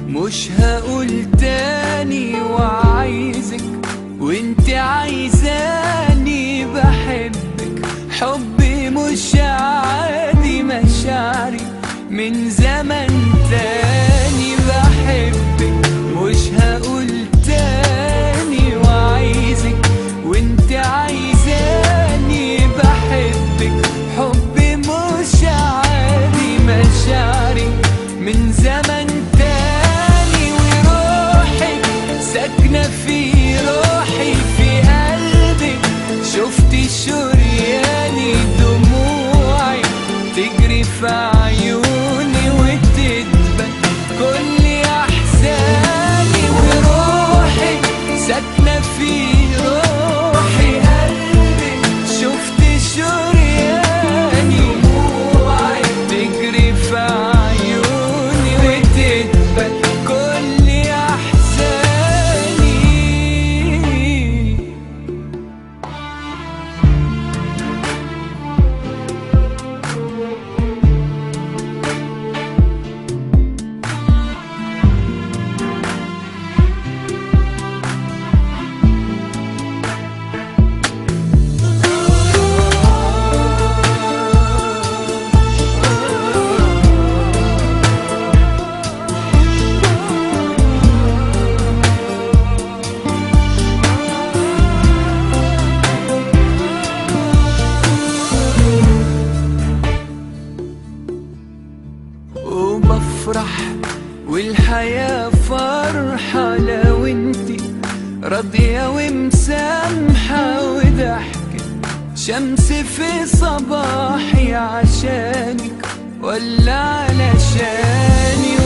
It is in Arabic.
مش هقول تاني وعايزك وانت عايزاني، بحبك حبي مش عادي، مشاعري من زمن تاني. بحبك مش هقول تاني وعايزك وانت عايزاني، بحبك حبي مش عادي، مشاعري من زمن تاني. وروحك ساكنة في روحي في قلبي، شفتي شرياني دموعي تجري في عيوني وتدبل كل احزاني. وروحك ساكنة في روحي قلبي، شفتي شرياني دموعي تجري في عيوني وتدبل كل احزاني. وبفرح والحياة فرحة لو انتي راضية ومسامحة، وضحكة شمس في صباحي عشانك ولا علشاني.